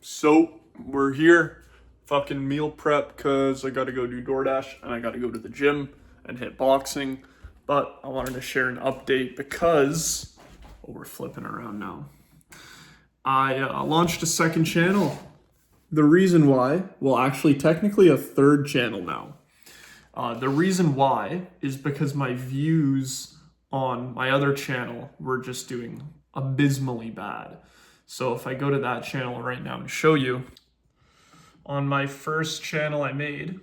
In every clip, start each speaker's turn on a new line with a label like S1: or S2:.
S1: So we're here, fucking meal prep, cause I gotta go do DoorDash and I gotta go to the gym and hit boxing. But I wanted to share an update because we're flipping around now. I launched a second channel. The reason why, well, actually, technically a third channel now. The reason why is because my views on my other channel were just doing abysmally bad. So if I go to that channel right now and show you, on my first channel I made,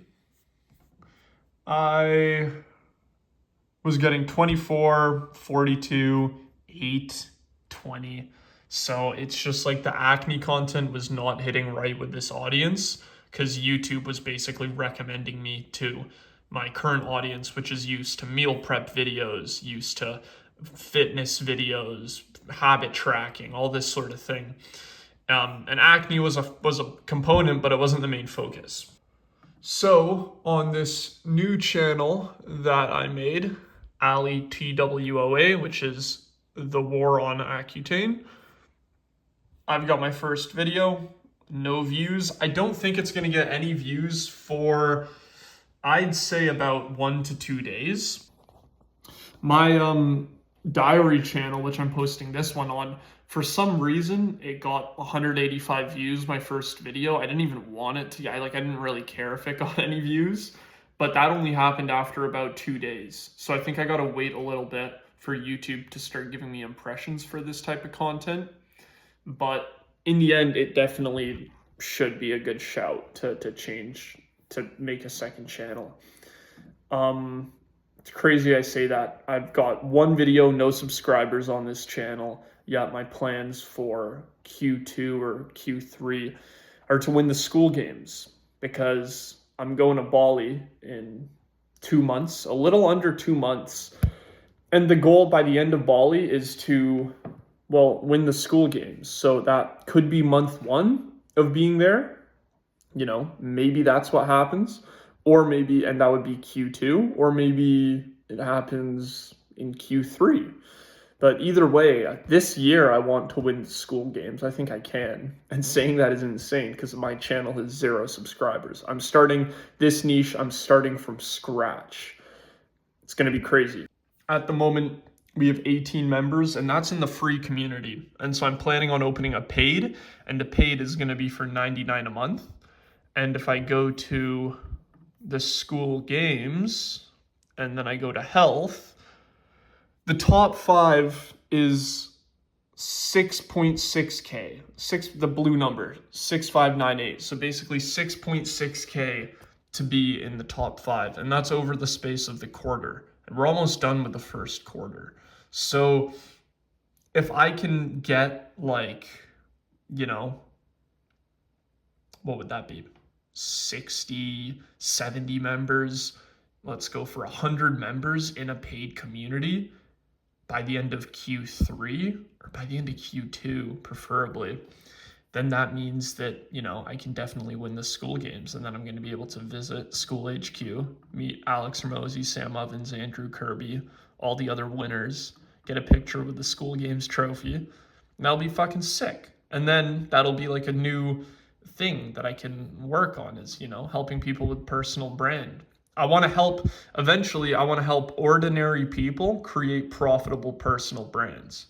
S1: I was getting 24, 42, 8, 20. So it's just like the acne content was not hitting right with this audience because YouTube was basically recommending me to my current audience, which is used to meal prep videos, used to fitness videos, habit tracking, all this sort of thing. And acne was a component, but it wasn't the main focus. So on this new channel that I made, Ali TWOA, which is the war on Accutane, I've got my first video, no views. I don't think it's gonna get any views for, I'd say, about 1 to 2 days. My diary channel, which I'm posting this one on, for some reason it got 185 views my first video. I didn't even want it to. I didn't really care if it got any views, but that only happened after about 2 days. So I think I gotta wait a little bit for YouTube to start giving me impressions for this type of content. But in the end, it definitely should be a good shout to change, to make a second channel. It's crazy I say that. I've got one video, no subscribers on this channel. Yeah, my plans for Q2 or Q3 are to win the school games because I'm going to Bali in 2 months, a little under 2 months. And the goal by the end of Bali is to, well, win the school games. So that could be month 1 of being there. You know, maybe that's what happens. Or maybe, and that would be Q2, or maybe it happens in Q3. But either way, this year I want to win school games. I think I can. And saying that is insane because my channel has 0 subscribers. I'm starting this niche. I'm starting from scratch. It's going to be crazy. At the moment, we have 18 members, and that's in the free community. And so I'm planning on opening a paid, and the paid is going to be for $99 a month. And if I go to the school games and then I go to health, the top 5 is 6.6K, the blue number, 6598. So basically 6.6K to be in the top 5. And that's over the space of the quarter. And we're almost done with the first quarter. So if I can get what would that be? 60, 70 members. Let's go for 100 members in a paid community by the end of Q3 or by the end of Q2, preferably. Then that means that, I can definitely win the school games. And then I'm going to be able to visit School HQ, meet Alex Ramosi, Sam Ovens, Andrew Kirby, all the other winners, get a picture with the school games trophy. And that'll be fucking sick. And then that'll be like a new thing that I can work on is, helping people with personal brand. I want to help ordinary people create profitable personal brands.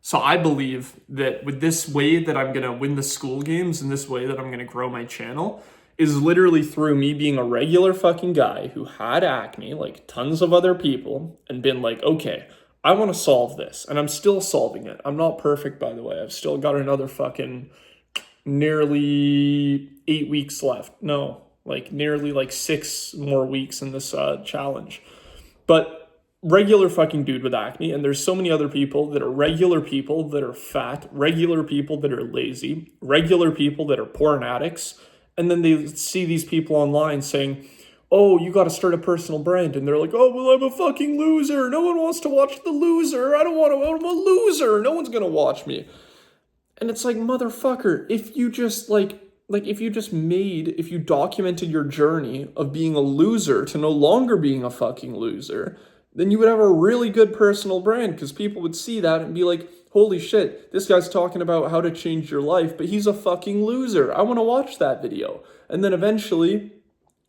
S1: So I believe that with this way that I'm going to win the school games and this way that I'm going to grow my channel is literally through me being a regular fucking guy who had acne like tons of other people and been like, okay, I want to solve this. And I'm still solving it. I'm not perfect, by the way. I've still got another fucking nearly 8 weeks left. No, nearly 6 more weeks in this challenge. But regular fucking dude with acne, and there's so many other people that are regular people that are fat, regular people that are lazy, regular people that are porn addicts, and then they see these people online saying, oh, you got to start a personal brand, and they're like, oh, well, I'm a fucking loser, no one wants to watch the loser, I'm a loser, no one's gonna watch me. And it's like, motherfucker, if you just if you documented your journey of being a loser to no longer being a fucking loser,
S2: then you would have a really good personal brand because people would see that and be like, holy shit, this guy's talking about how to change your life, but he's a fucking loser. I want to watch that video. And then eventually,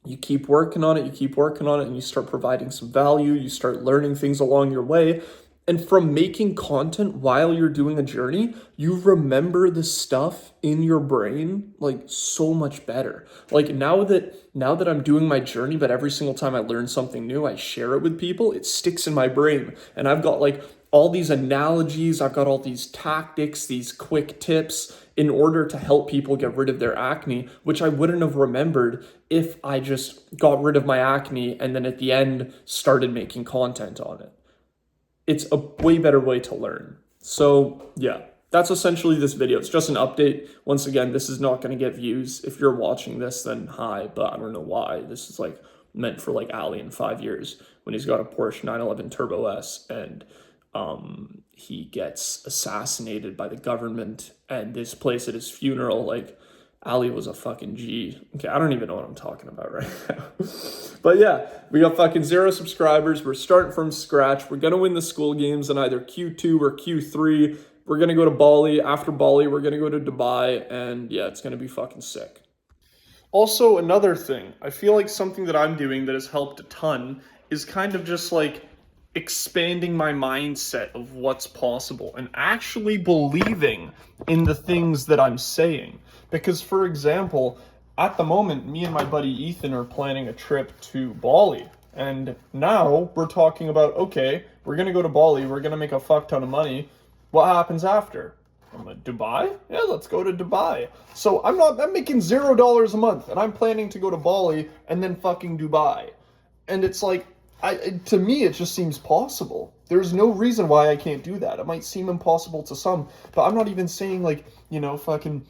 S2: you keep working on it, and you start providing some value, you start learning things along your way. And from making content while you're doing a journey, you remember the stuff in your brain like so much better. Like now that I'm doing my journey, but every single time I learn something new, I share it with people, it sticks in my brain. And I've got like all these analogies, I've got all these tactics, these quick tips in order to help people get rid of their acne, which I wouldn't have remembered if I just got rid of my acne and then at the end started making content on it. It's a way better way to learn. So yeah, that's essentially this video. It's just an update. Once again, this is not going to get views. If you're watching this, then hi, but I don't know why. This is like meant for like Ali in 5 years when he's got a Porsche 911 Turbo S and he gets assassinated by the government and this place at his funeral, like Ali was a fucking G. Okay, I don't even know what I'm talking about right now. But yeah, we got fucking 0 subscribers. We're starting from scratch. We're going to win the school games in either Q2 or Q3. We're going to go to Bali. After Bali, we're going to go to Dubai. And yeah, it's going to be fucking sick. Also, another thing, I feel like something that I'm doing that has helped a ton is kind of just like expanding my mindset of what's possible and actually believing in the things that I'm saying. Because, for example, at the moment, me and my buddy Ethan are planning a trip to Bali. And now we're talking about, okay, we're going to go to Bali, we're going to make a fuck ton of money. What happens after? I'm like, Dubai? Yeah, let's go to Dubai. So I'm making $0 a month and I'm planning to go to Bali and then fucking Dubai. And it's like, to me, it just seems possible. There's no reason why I can't do that. It might seem impossible to some, but I'm not even saying like, fucking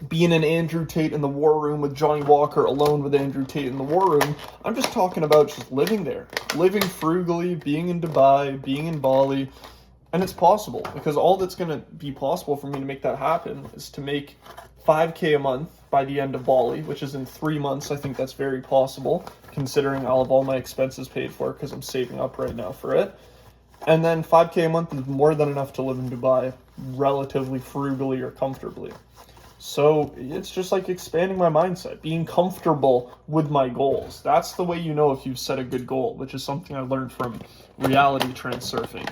S2: being in Andrew Tate in the war room with Johnny Walker alone with Andrew Tate in the war room. I'm just talking about just living there, living frugally, being in Dubai, being in Bali. And it's possible because all that's going to be possible for me to make that happen is to make $5K a month by the end of Bali, which is in 3 months. I think that's very possible considering I'll have all my expenses paid for because I'm saving up right now for it. And then $5K a month is more than enough to live in Dubai relatively frugally or comfortably. So it's just like expanding my mindset, being comfortable with my goals. That's the way you know if you've set a good goal, which is something I learned from reality transurfing,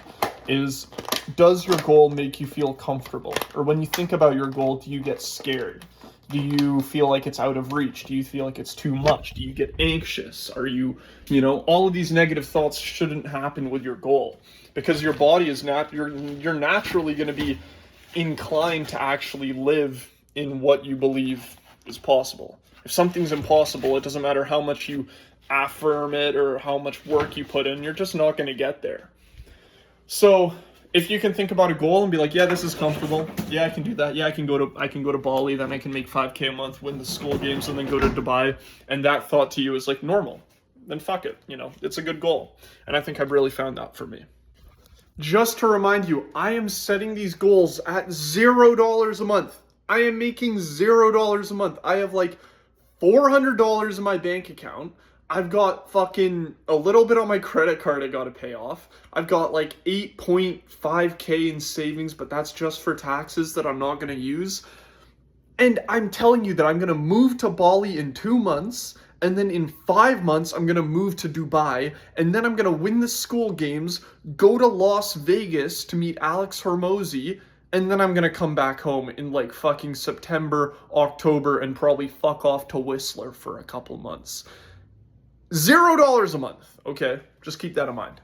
S2: is does your goal make you feel comfortable? Or when you think about your goal, do you get scared? Do you feel like it's out of reach? Do you feel like it's too much? Do you get anxious? Are you, all of these negative thoughts shouldn't happen with your goal because your body is you're naturally going to be inclined to actually live in what you believe is possible. If something's impossible, it doesn't matter how much you affirm it or how much work you put in, you're just not going to get there. So if you can think about a goal and be like, yeah, this is comfortable. Yeah, I can do that. Yeah, I can go to Bali, then I can make $5K a month, win the school games, and then go to Dubai. And that thought to you is like normal. Then fuck it. It's a good goal. And I think I've really found that for me. Just to remind you, I am setting these goals at $0 a month. I am making $0 a month. I have like $400 in my bank account. I've got fucking a little bit on my credit card I gotta pay off. I've got like 8.5K in savings, but that's just for taxes that I'm not gonna use. And I'm telling you that I'm gonna move to Bali in 2 months, and then in 5 months, I'm gonna move to Dubai, and then I'm gonna win the school games, go to Las Vegas to meet Alex Hormozi, and then I'm gonna come back home in like fucking September, October, and probably fuck off to Whistler for a couple months. $0 a month, okay? Just keep that in mind.